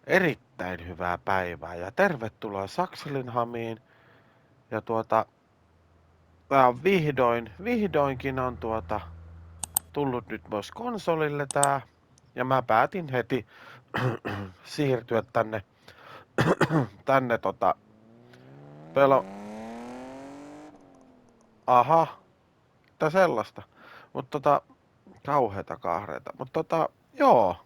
Erittäin hyvää päivää ja tervetuloa Sakselinhamiin. Ja tää on vihdoinkin on tullut nyt myös konsolille tää. Ja mä päätin heti siirtyä tänne pelo... Aha, tää sellaista. Mut kauheeta kahreita. Mut joo.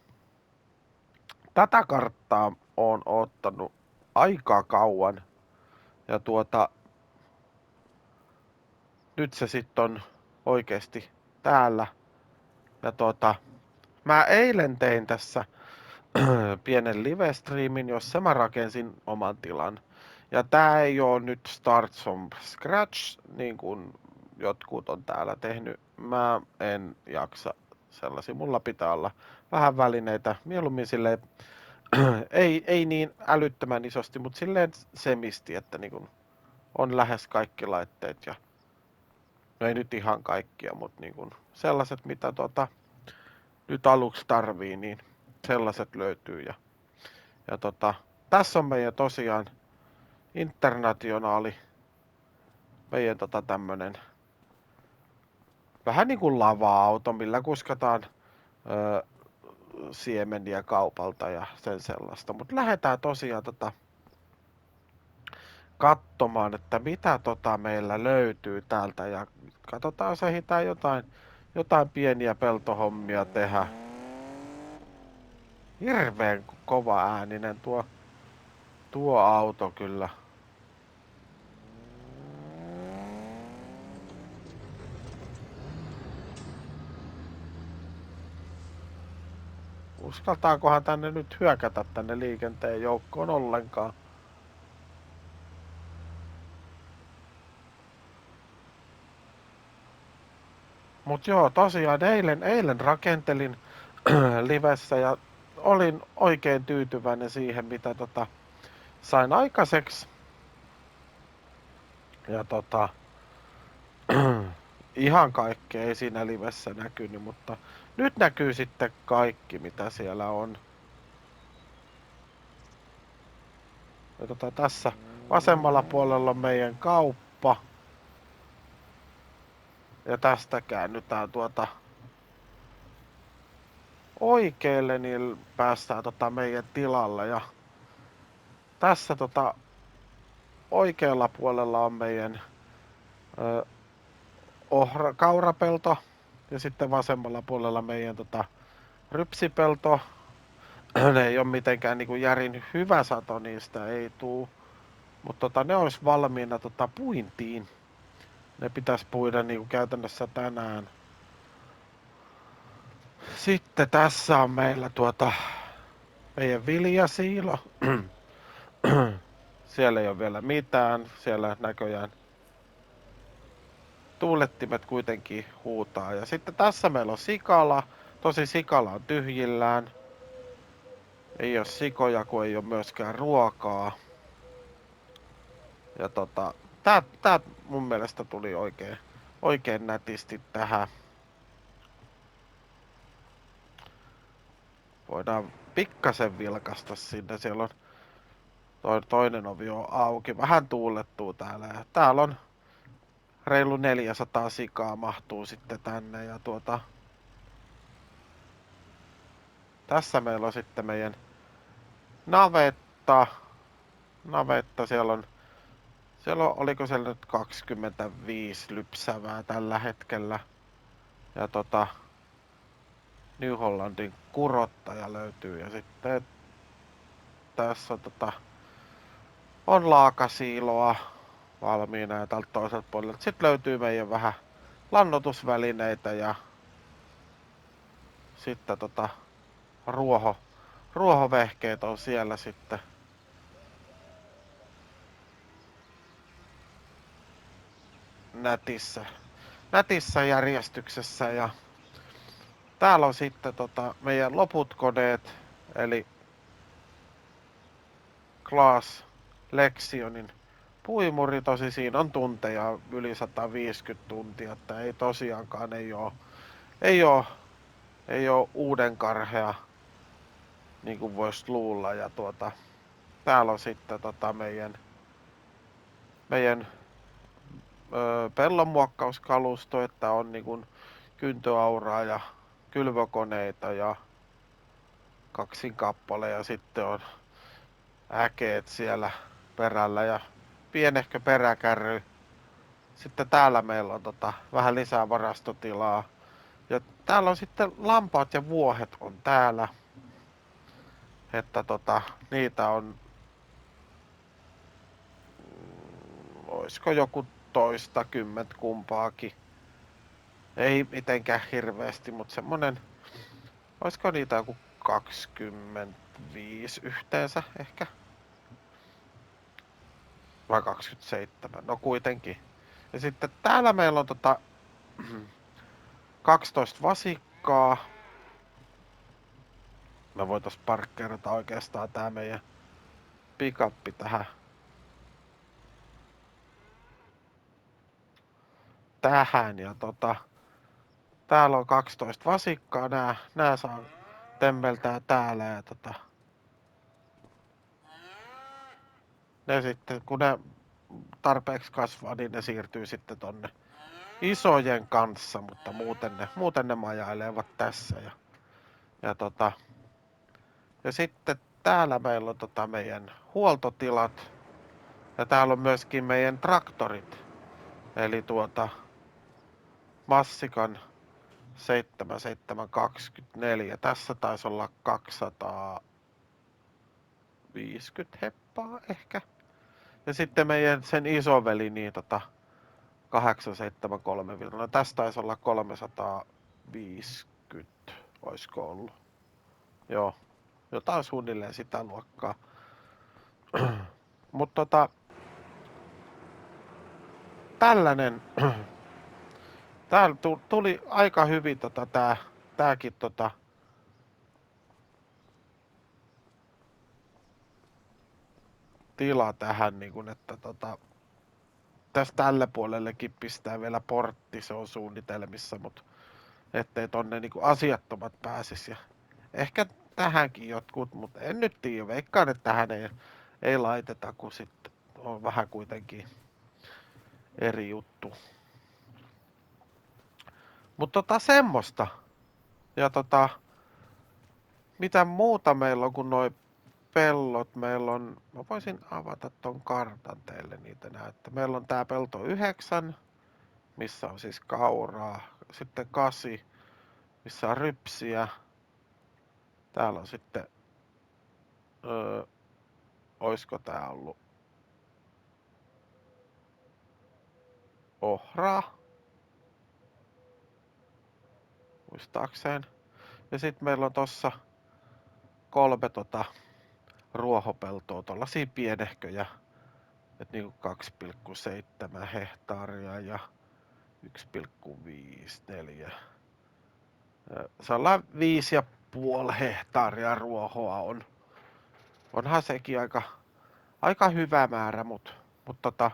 Tätä karttaa on ottanut aika kauan. Ja nyt se sitten on oikeesti täällä. Ja mä eilen tein tässä pienen live-streamin, jossa mä rakensin oman tilan. Ja tää ei oo nyt Start from Scratch, niin kuin jotkut on täällä tehnyt. Mä en jaksa sellaisia. Mulla pitää olla vähän välineitä. Mieluummin silleen, ei niin älyttömän isosti, mutta silleen semisti, että niin kuin on lähes kaikki laitteet. Ja no ei nyt ihan kaikkia, mutta niin kuin sellaiset, mitä nyt aluksi tarvii, niin sellaiset löytyy. Ja tässä on meidän tosiaan internationaali, meidän tämmönen vähän niin kuin lava-auto, millä kuskataan siemeniä kaupalta ja sen sellaista. Mutta lähdetään tosiaan katsomaan, että mitä meillä löytyy täältä ja katsotaan, jos ehditään jotain pieniä peltohommia tehdä. Hirveen kova ääninen tuo auto kyllä. Uskaltaakohan tänne nyt hyökätä tänne liikenteen joukkoon ollenkaan? Mut joo, tosiaan eilen rakentelin livessä ja olin oikein tyytyväinen siihen, mitä sain aikaiseksi. Ja ihan kaikkea ei siinä livessä näkynyt, mutta nyt näkyy sitten kaikki, mitä siellä on. Ja tässä vasemmalla puolella on meidän kauppa. Ja tästä käännytään oikealle, niin päästään meidän tilalle. Ja tässä oikealla puolella on meidän kaurapelto. Ja sitten vasemmalla puolella meidän rypsipelto. Ne ei ole mitenkään niinku järin hyvä sato, niistä ei tuu. Mutta ne olisi valmiina puintiin. Ne pitäisi puida niinku käytännössä tänään. Sitten tässä on meillä meidän viljasiilo. Siellä ei ole vielä mitään. Siellä näköjään tuulettimet kuitenkin huutaa. Ja sitten tässä meillä on sikala. Tosi sikala on tyhjillään. Ei ole sikoja, kun ei ole myöskään ruokaa. Ja tää mun mielestä tuli oikein nätisti tähän. Voidaan pikkasen vilkasta sinne. Siellä on toinen ovi on auki. Vähän tuulettuu täällä. Ja täällä on reilu 400 sikaa mahtuu sitten tänne. Ja tässä meillä on sitten meidän navetta. Siellä on, oliko siellä nyt 25 lypsävää tällä hetkellä. Ja New Hollandin kurottaja löytyy. Ja sitten tässä on laakasiiloa valmiina ja tältä toiselta puolelta. Sitten löytyy meidän vähän lannoitusvälineitä ja sitten ruohovehkeet on siellä sitten. Nätissä järjestyksessä ja täällä on sitten meidän loput koneet eli Claas Lexionin puimuri, tosi siinä on tunteja yli 150 tuntia, että ei tosiaankaan ei oo uuden karhea niin kuin voisi luulla. Ja täällä on sitten meidän pellonmuokkauskalusto, että on niin kuin kyntöauraa ja kylvökoneita ja kaksin kappale ja sitten on äkeet siellä perällä ja pienehkö peräkärry. Sitten täällä meillä on vähän lisää varastotilaa. Ja täällä on sitten lampaat ja vuohet on täällä. Että niitä on, olisiko joku toista kymmentä kumpaakin. Ei mitenkään hirveästi, mutta semmonen, olisiko niitä joku 25 yhteensä ehkä? Vai 27, no kuitenkin. Ja sitten täällä meillä on 12 vasikkaa. Me voitais parkkeerata oikeastaan tää meidän pikappi tähän ja täällä on 12 vasikkaa, nää saa temmeltää täällä ja ne sitten kun ne tarpeeksi kasvaa, niin ne siirtyy sitten tonne isojen kanssa, mutta muuten ne majailevat tässä ja ja sitten täällä meillä on meidän huoltotilat ja täällä on myöskin meidän traktorit. Eli Massikan 7724. Tässä taisi olla 250 heppaa ehkä. Ja sitten meidän sen isoveli niin 873. No tästä taisi olla 350, oisko ollut. Joo, jotain suunnilleen sitä luokkaa. Mutta tällainen, täällä tuli aika hyvin tääkin tila tähän, niin kun, että tästä tälle puolellekin pistää vielä portti, se on suunnitelmissa, mutta ettei tonne niin asiattomat pääsisi. Ja ehkä tähänkin jotkut, mutta en nyt tiedä, veikkaan, että tähän ei laiteta, kun sitten on vähän kuitenkin eri juttu. Mutta semmoista. Ja mitä muuta meillä on kuin noi pellot, meillä on, mä voisin avata ton kartan teille niitä näyttää. Meillä on tää pelto 9, missä on siis kauraa, sitten 8, missä on rypsiä. Täällä on sitten, oisko tää ollut ohraa, muistaakseen. Ja sitten meillä on tossa 3 ruohopeltoa, tollasia pienehköjä, että niinku 2,7 hehtaaria ja 1,54. Sellainen 5,5 hehtaaria ruohoa on. Onhan sekin aika hyvä määrä, mutta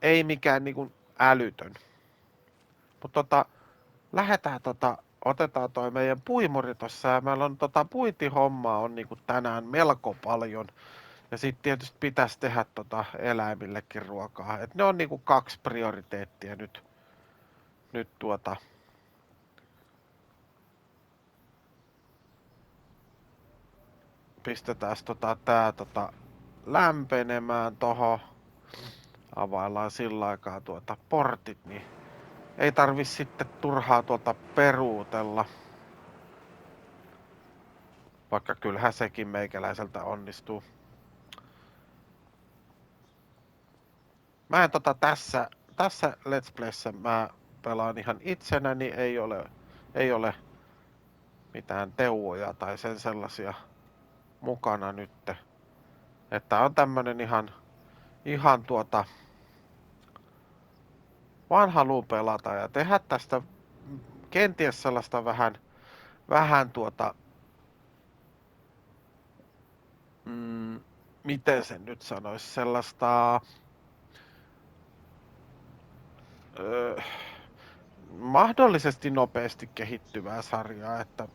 ei mikään niinku älytön. Mutta lähdetään otetaan toi meidän puimuri tossa ja meillä on puintihommaa on niinku tänään melko paljon. Ja sit tietysti pitäisi tehdä eläimillekin ruokaa. Et ne on niinku 2 prioriteettia nyt pistetään tää lämpenemään tohon. Availlaan sillä aikaa portit, niin ei tarvi sitten turhaa peruutella. Vaikka kyllähän sekin meikäläiseltä onnistuu. Mä en tässä Let's Playssä mä pelaan ihan itsenäni, ei ole mitään teuvoja tai sen sellaisia mukana nytte. Että on tämmönen ihan vaan haluu pelata ja tehdä tästä kenties sellaista vähän miten sen nyt sanoisi, sellaista mahdollisesti nopeasti kehittyvää sarjaa, että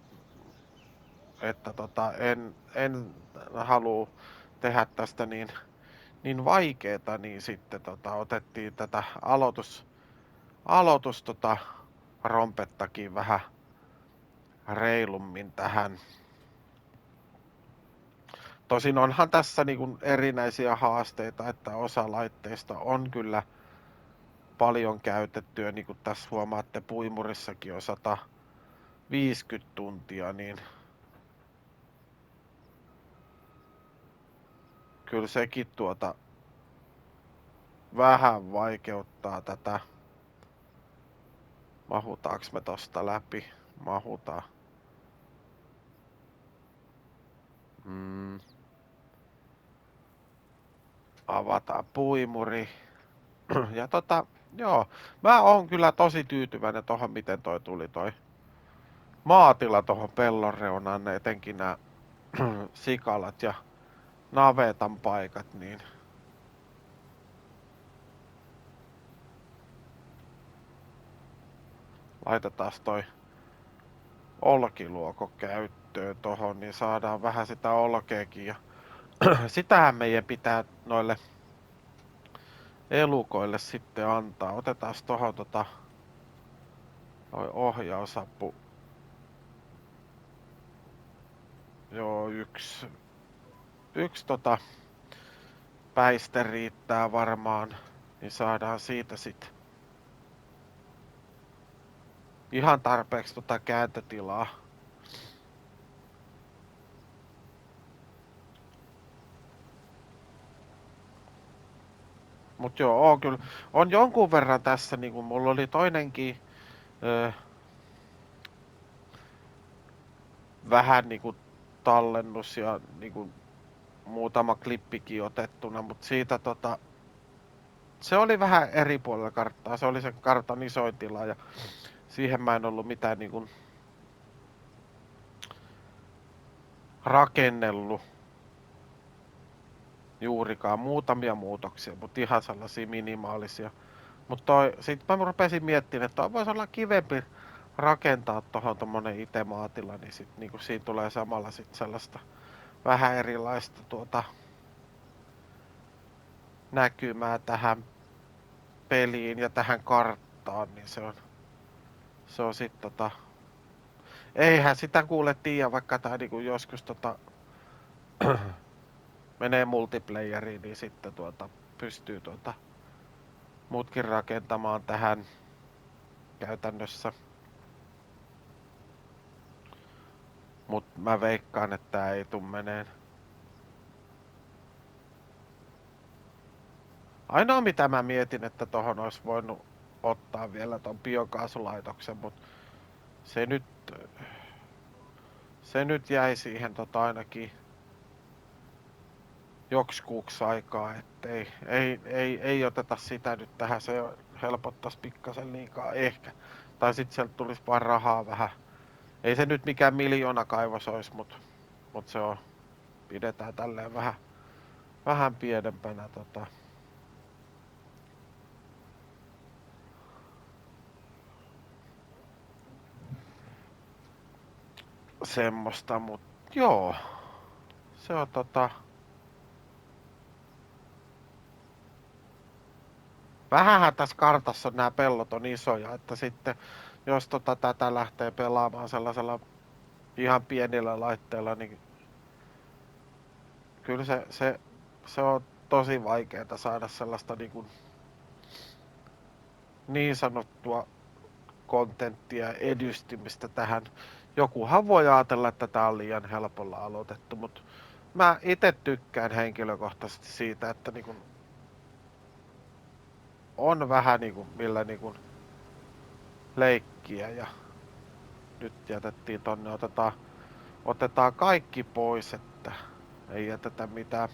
että en halua tehdä tästä niin vaikeeta, niin sitten otettiin tätä aloitus rompettakin vähän reilummin tähän. Tosin onhan tässä niin erinäisiä haasteita, että osa laitteista on kyllä paljon käytettyä, niin kuin tässä huomaatte puimurissakin on 150 tuntia, niin kyllä sekin vähän vaikeuttaa tätä. Mahutaanko me tosta läpi? Mahutaan. Avataan puimuri. Ja joo, mä oon kyllä tosi tyytyväinen tohon, miten tuli toi maatila tohon pellon reunaan, etenkin nämä sikalat ja navetan paikat, niin laitetaan toi olkiluoko käyttöön tohon, niin saadaan vähän sitä olkeekin. Ja sitähän meidän pitää noille elukoille sitten antaa. Otetaan tohon toi ohjausapu. Joo, yksi päiste riittää varmaan, niin saadaan siitä sitten ihan tarpeeksi kääntötilaa. Mut joo, kyllä on jonkun verran tässä, niinku mulla oli toinenkin vähän niinku tallennus ja niinku muutama klippikin otettuna, mutta siitä se oli vähän eri puolella karttaa. Se oli se kartan isoin tila ja siihen mä en ollut mitään niinku rakennellut juurikaan, muutamia muutoksia, mutta ihan sellaisia minimaalisia. Mutta sit mä rupesin miettimään, että voisi olla kivempi rakentaa tuohon tommonen itse maatila, niin sit niinku siinä tulee samalla sit sellaista vähän erilaista näkymää tähän peliin ja tähän karttaan, niin se on sit eihän sitä kuule tiedä, vaikka tää niinku joskus menee multiplayeriin, niin sitten pystyy muutkin rakentamaan tähän käytännössä. Mut mä veikkaan, että tää ei tuu meneen. Ainoa mitä mä mietin, että tohon olisi voinut ottaa vielä ton biokaasulaitoksen, mut se nyt jäi siihen ainakin joksikuuksi aikaa, ettei ei oteta sitä nyt tähän, se helpottaisi pikkasen liikaa ehkä. Tai sit sieltä tulisi vaan rahaa vähän. Ei se nyt mikään miljoonakaivos olisi, mut se on, pidetään tälleen vähän pienempänä semmoista, mut joo, se on vähänhän tässä kartassa nämä pellot on isoja, että sitten jos tätä lähtee pelaamaan sellaisella ihan pienillä laitteilla, niin kyllä se on tosi vaikeaa saada sellaista niin sanottua kontenttia edistymistä tähän. Jokuhan voi ajatella, että tämä on liian helpolla aloitettu, mutta mä itse tykkään henkilökohtaisesti siitä, että on vähän millä leikkiä ja nyt jätettiin tonne, otetaan kaikki pois, että ei jätetä mitään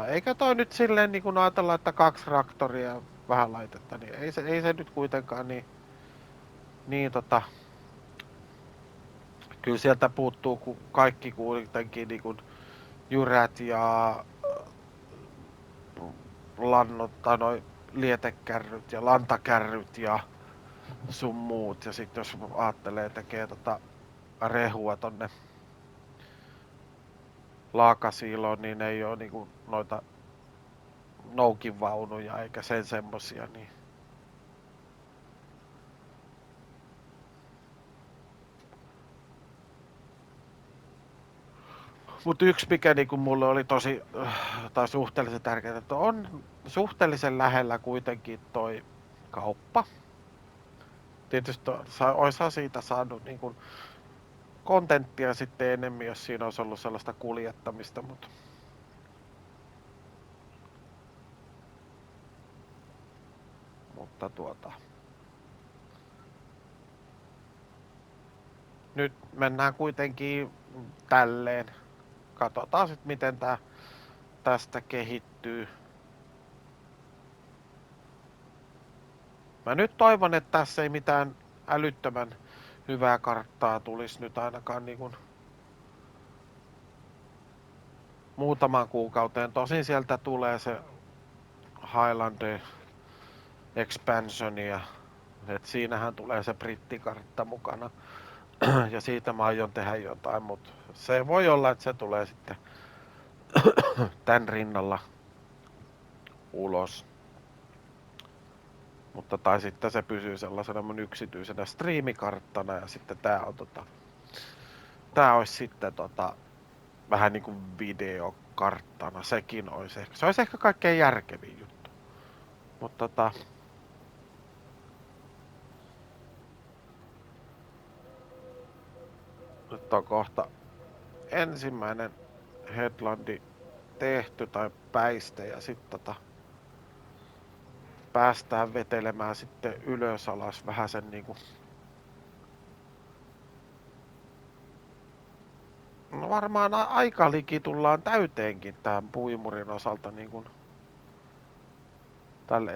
eikä toi nyt silleen ajatella, että 2 traktoria ja vähän laitetta, niin ei se nyt kuitenkaan niin kyllä sieltä puuttuu kaikki kuitenkin jyrät ja lannot tai noi lietekärryt ja lantakärryt ja sun muut. Ja sit jos ajattelee tekee rehua tonne laakasiiloon, niin ei oo niinku noita noukivaunuja eikä sen semmosia, niin mut yksi mikä niinku mulle oli tosi tai suhteellisen tärkeää, että on suhteellisen lähellä kuitenkin toi kauppa. Tietysti oishan siitä saanut niinku kontenttia sitten enemmän, jos siinä olisi ollut sellaista kuljettamista, mutta nyt mennään kuitenkin tälleen. Katsotaan sitten miten tää tästä kehittyy. Mä nyt toivon, että tässä ei mitään älyttömän hyvää karttaa tulisi nyt ainakaan niin kuin muutamaan kuukauteen. Tosin sieltä tulee se Highlander Expansion ja et siinähän tulee se brittikartta mukana. Ja siitä mä aion tehdä jotain, mutta se voi olla, että se tulee sitten tän rinnalla ulos. Mutta tai sitten se pysyy sellaisena mun yksityisenä striimikarttana ja sitten tää on tää olisi sitten vähän niinku videokarttana, sekin olisi ehkä. Se olisi ehkä kaikkein järkevin juttu. Mutta nyt on kohta ensimmäinen headlandi tehty tai päiste ja sitten päästään vetelemään sitten ylös alas vähän sen niinku. No varmaan aika liki tullaan täyteenkin tämän puimurin osalta niinku tällä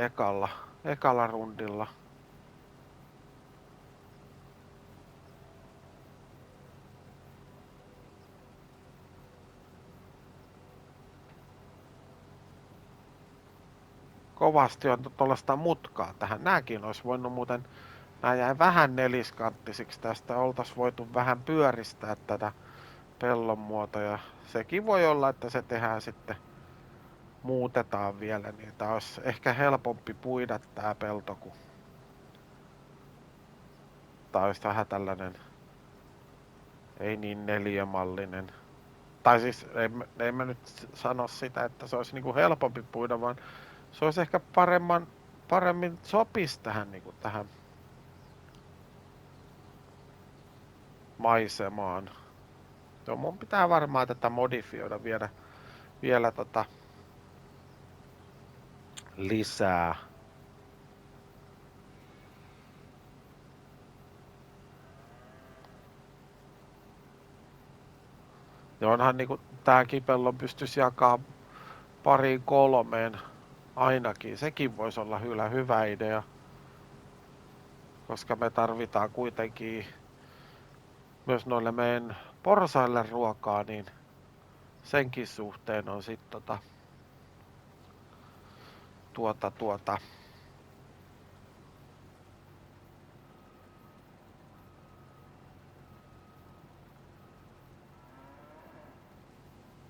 ekalla rundilla. Kovasti on tuollaista mutkaa tähän. Nääkin olisi voinut muuten, nää jäi vähän neliskanttisiksi tästä. Oltais voitu vähän pyöristää tätä pellon muotoja. Sekin voi olla, että se tehdään sitten, muutetaan vielä, niin tää olisi ehkä helpompi puida tää pelto, kun tää olisi vähän tällainen, ei niin neliömallinen. Tai siis, en mä nyt sano sitä, että se olisi niinku helpompi puida, vaan se olisi ehkä paremmin sopisi tähän, niinku tähän maisemaan. Joo, mun pitää varmaan tätä modifioida vielä lisää. Ja onhan niinku tääkin pellon pystyisi jakaa pariin kolmeen ainakin. Sekin voisi olla hyvä idea. Koska me tarvitaan kuitenkin myös noille meidän porsaille ruokaa, niin senkin suhteen on sit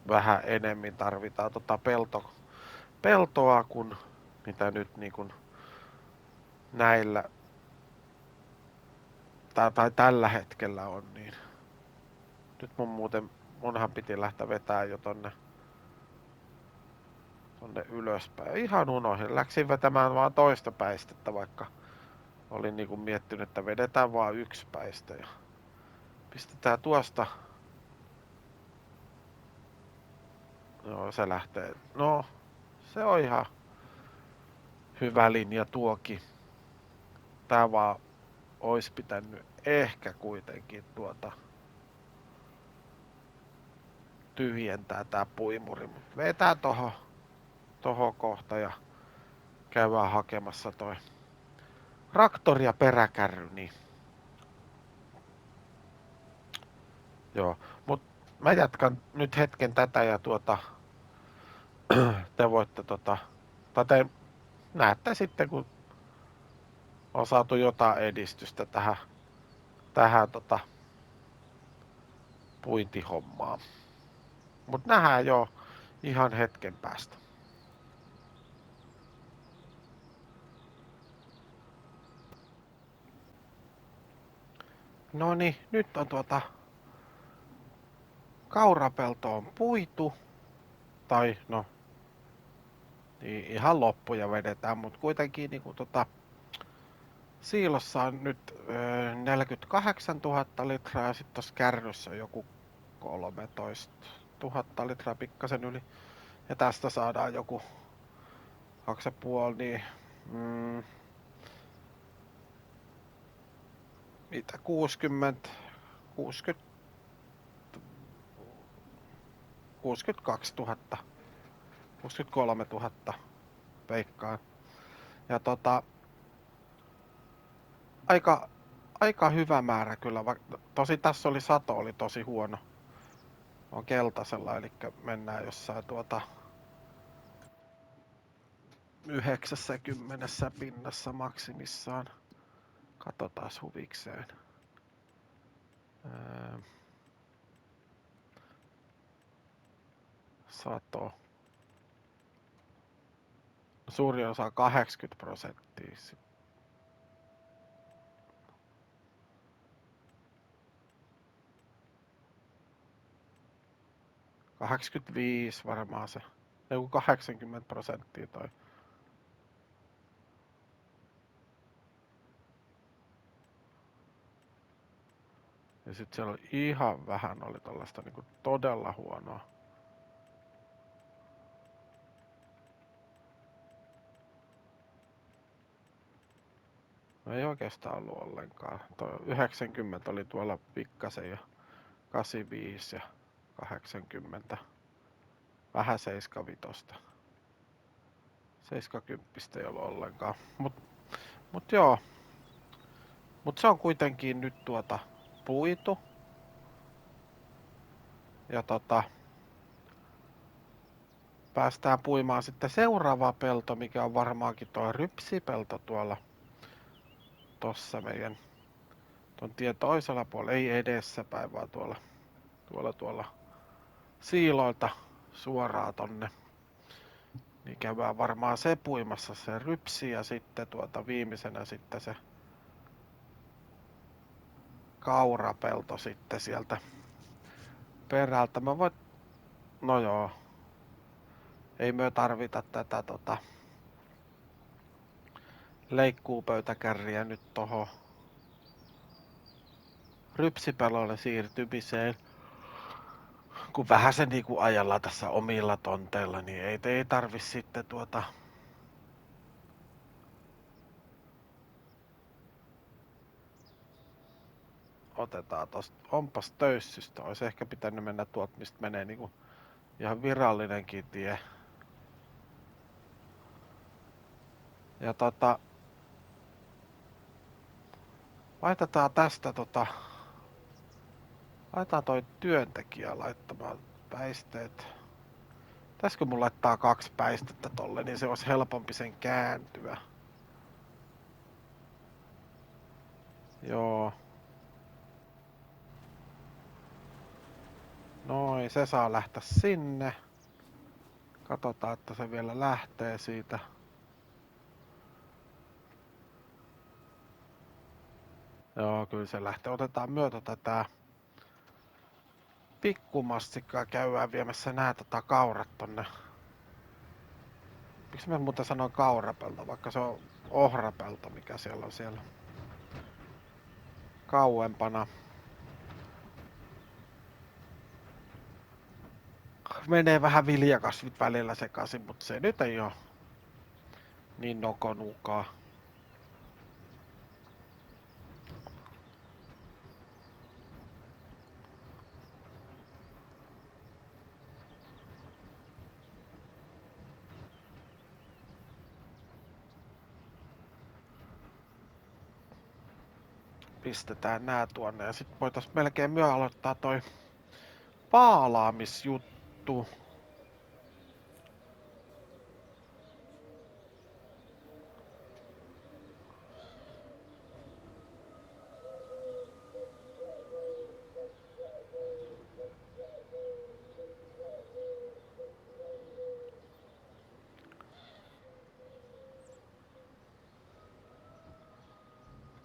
vähän enemmän tarvitaan peltoa kuin mitä nyt niin kuin näillä tai tällä hetkellä on, niin nyt munhan piti lähteä vetää jo tonne ylöspäin. Ihan unohdin. Läksin vetämään vaan toista päistettä, vaikka olin niinku miettinyt, että vedetään vaan yksi päiste. Ja pistetään tuosta. Joo, se lähtee. No, se on ihan hyvä linja tuokin. Tää vaan ois pitänyt ehkä kuitenkin tyhjentää tää puimuri. Vetää toho kohta ja käydään hakemassa toi traktori ja peräkärry, niin joo. Mut mä jatkan nyt hetken tätä ja te voitte tai te näette sitten kun on saatu jotain edistystä tähän puintihommaan. Mut nähdään jo ihan hetken päästä. Noniin, nyt on kaurapelto on puitu. Tai no, niin ihan loppuja vedetään, mutta kuitenkin niinku siilossa on nyt 48 000 litraa ja sitten tuossa kärryssä on joku 13 000 litraa pikkasen yli. Ja tästä saadaan joku 2,5 niin mitä 62 000, 63 000 veikkaan. Ja aika hyvä määrä kyllä. Tosi tässä oli sato oli tosi huono. On keltaisella, eli mennään jossain 90 pinnassa maksimissaan. Katsotaan huvikseen. Sato. Suuri osa 80%. 85 varmaan se. Joku 80% toi. Ja sit siellä oli ihan vähän oli tollaista niinku todella huonoa. No ei oikeastaan ollut ollenkaan. Toi 90 oli tuolla pikkasen ja 85 ja 80. Vähän 75. 70 ei ollut ollenkaan. Mut joo. Mut se on kuitenkin nyt puitu. Ja päästään puimaan sitten seuraava pelto, mikä on varmaankin tuo rypsipelto tuolla tossa meidän ton tien toisella puolella, ei edessäpäin, vaan tuolla siiloilta suoraan tonne. Niin käydään varmaan se puimassa se rypsi ja sitten viimeisenä sitten se kaurapelto sitten sieltä perältä. Mä voin, no joo, ei me tarvita tätä leikkuupöytäkärriä nyt tohon rypsipelolle siirtymiseen. Kun vähän se niinku ajalla tässä omilla tonteilla, niin ei tarvi sitten otetaan tosta, onpas töyssystä, olisi ehkä pitänyt mennä tuolta, mistä menee niinku ihan virallinenkin tie. Ja laitetaan tästä laitetaan toi työntekijä laittamaan päisteet. Pitäisikö mun laittaa 2 päistettä tolle, niin se olisi helpompi sen kääntyä. Joo. Noin, se saa lähteä sinne. Katsotaan, että se vielä lähtee siitä. Joo, kyllä se lähtee. Otetaan myötä tätä pikkumastikkaa, käydään viemässä nää kaurat tonne. Miksi mä muuten sanoin kaurapelto, vaikka se on ohrapelto, mikä siellä on siellä kauempana. Menee vähän viljakasvit välillä sekaisin, mutta se nyt ei oo niin nokonukaa. Pistetään nää tuonne ja sit voitais melkein myö aloittaa toi paalaamisjuttu.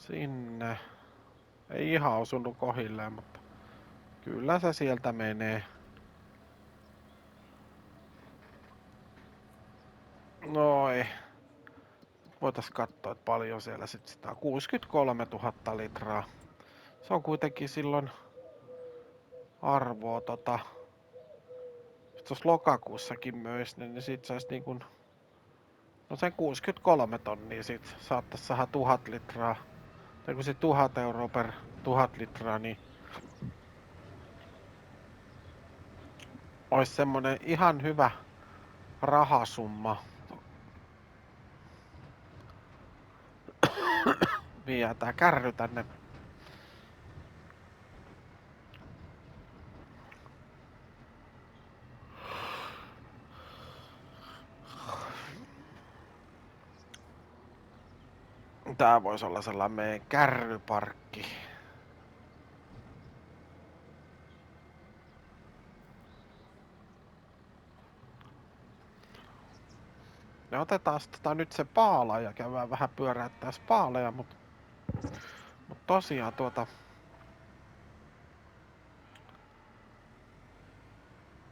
Sinne. Ei ihan osunut kohilleen, mutta kyllä se sieltä menee. Noi. Voitais katsoa, että paljon siellä sit sitä on. 63 000 litraa. Se on kuitenkin silloin arvoa jos lokakuussakin möis, niin sit sais niinkun. No sen 63 tonnia sit saattais saada 1000 litraa. Tai kun se 1000 euroa per 1000 litraa, niin ois semmonen ihan hyvä rahasumma. Viedään tää kärry tänne. Tää vois olla sellainen meidän kärryparkki. Ja otetaan nyt se paala ja käydään vähän pyöräyttää paaleja, mut tosiaan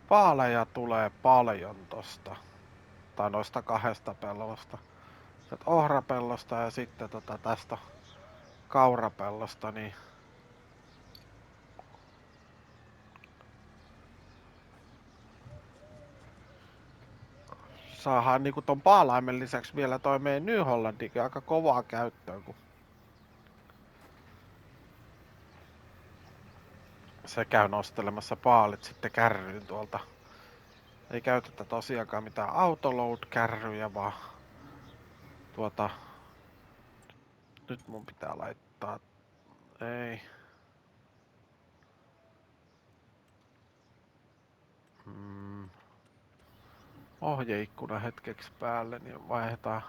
paaleja tulee paljon tosta. Tai noista kahdesta pellosta. Sieltä ohrapellosta ja sitten tästä kaurapellosta, niin saadaan niinku ton paalaimen lisäksi vielä toi meidän New Hollandikin aika kovaa käyttöön, kun se käy nostelemassa paalit sitten kärryyn tuolta. Ei käytetä tosiaankaan mitään autoload-kärryjä, vaan nyt mun pitää laittaa, ei. Ohjeikkuna hetkeksi päälle, niin vaihdetaan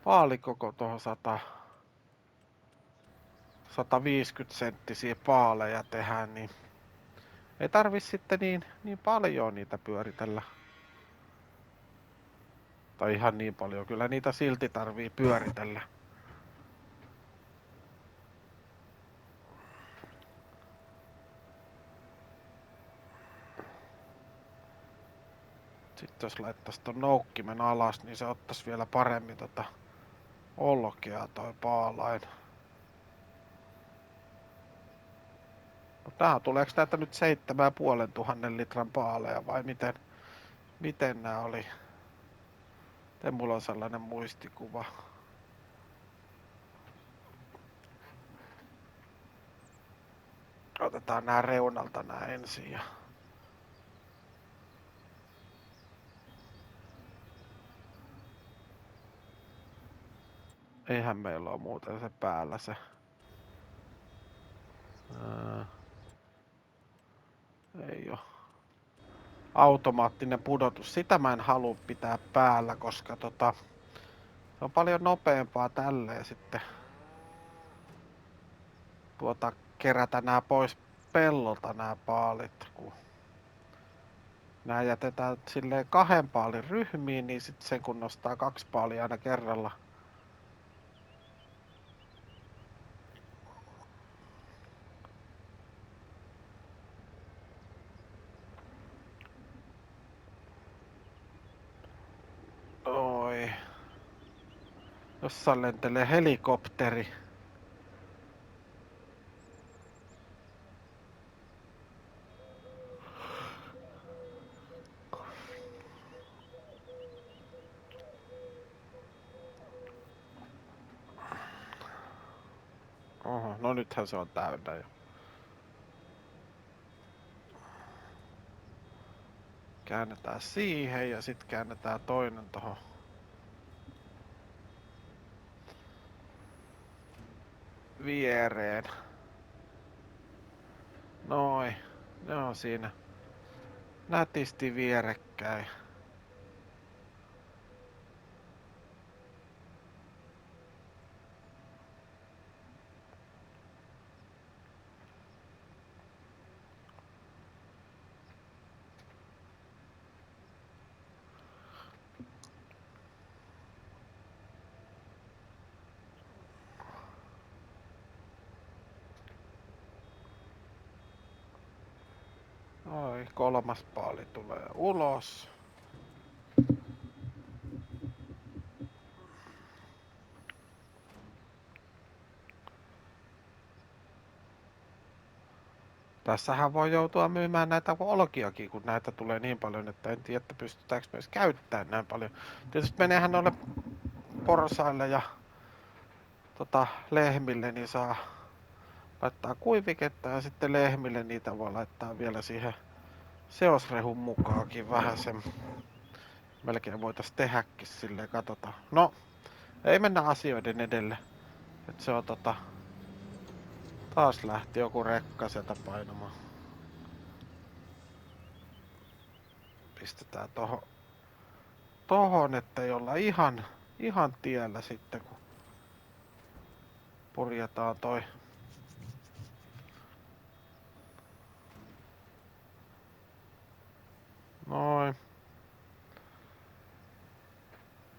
paalikoko tuohon 150 senttisiä paaleja tehdään, niin ei tarvi sitten niin paljon niitä pyöritellä. Tai ihan niin paljon, kyllä niitä silti tarvii pyöritellä. Sitten jos laittaisi ton noukkimen alas, niin se ottaisi vielä paremmin olkea toi paalain. Mutta tuleeko täältä nyt 7500 litran paaleja vai miten nää oli? Miten mulla on sellainen muistikuva? Otetaan nää reunalta nää ensin ja eihän meillä ole muuten se päällä se. Ei oo. Automaattinen pudotus. Sitä mä en halua pitää päällä, koska se on paljon nopeampaa tälleen sitten kerätä nää pois pellolta nää paalit, kun nää jätetään silleen 2 paalin ryhmiin, niin sit sen kun nostaa 2 paalia aina kerralla. Oi. Jossain lentelee helikopteri. Oho, no nythän se on täynnä jo. Käännetään siihen ja sit käännetään toinen tohon viereen. Noin, ne on siinä nätisti vierekkäin. Toi kolmas paali tulee ulos. Tässähän voi joutua myymään näitä olkiakin, kun näitä tulee niin paljon, että en tiedä, että pystytäänkö myös käyttämään näin paljon. Tietysti meneehän noille porsaille ja lehmille, niin saa laittaa kuiviketta ja sitten lehmille niitä voi laittaa vielä siihen seosrehun mukaankin vähän sen. Melkein voitais tehdäkin silleen, katsotaan. No, ei mennä asioiden edelle. Et se on taas lähti joku rekka sieltä painamaan. Pistetään tohon, ettei olla ihan tiellä sitten, kun purjetaan toi. Noin.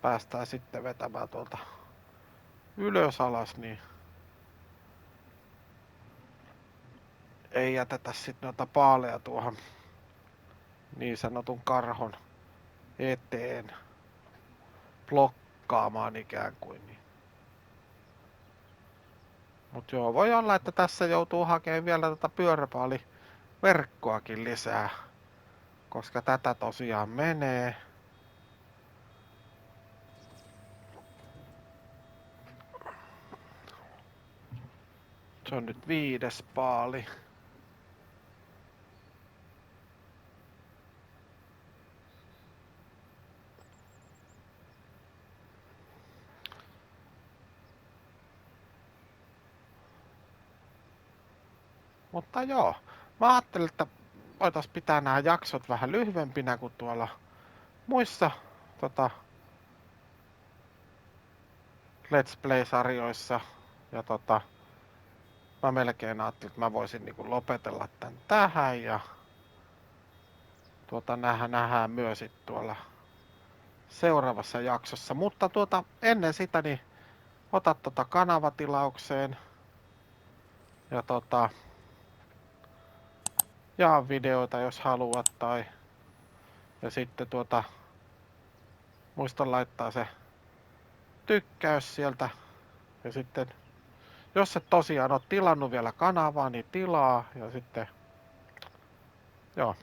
Päästään sitten vetämään tuolta ylös alas, niin ei jätetä sitten noita paaleja tuohon niin sanotun karhon eteen blokkaamaan ikään kuin. Niin. Mut joo, voi olla, että tässä joutuu hakemaan vielä pyöräpaaliverkkoakin lisää, koska tätä tosiaan menee. Se on nyt 5. paali. Mutta joo, mä ajattelin, että voitais pitää nämä jaksot vähän lyhyempinä kuin tuolla muissa Let's Play-sarjoissa. Ja mä melkein ajattelin, että mä voisin niinku lopetella tän tähän ja nähdään myös sit tuolla seuraavassa jaksossa. Mutta ennen sitä niin ota kanavatilaukseen ja jaa videoita jos haluat ja sitten muista laittaa se tykkäys sieltä ja sitten jos et tosiaan ole tilannut vielä kanavaa, niin tilaa ja sitten joo,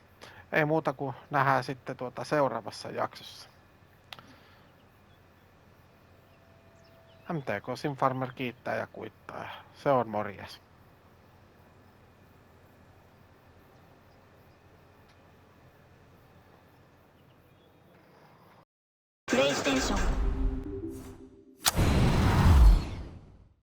ei muuta kuin nähdään sitten seuraavassa jaksossa. MTK Simfarmer kiittää ja kuittaa. Se on morjes. PlayStation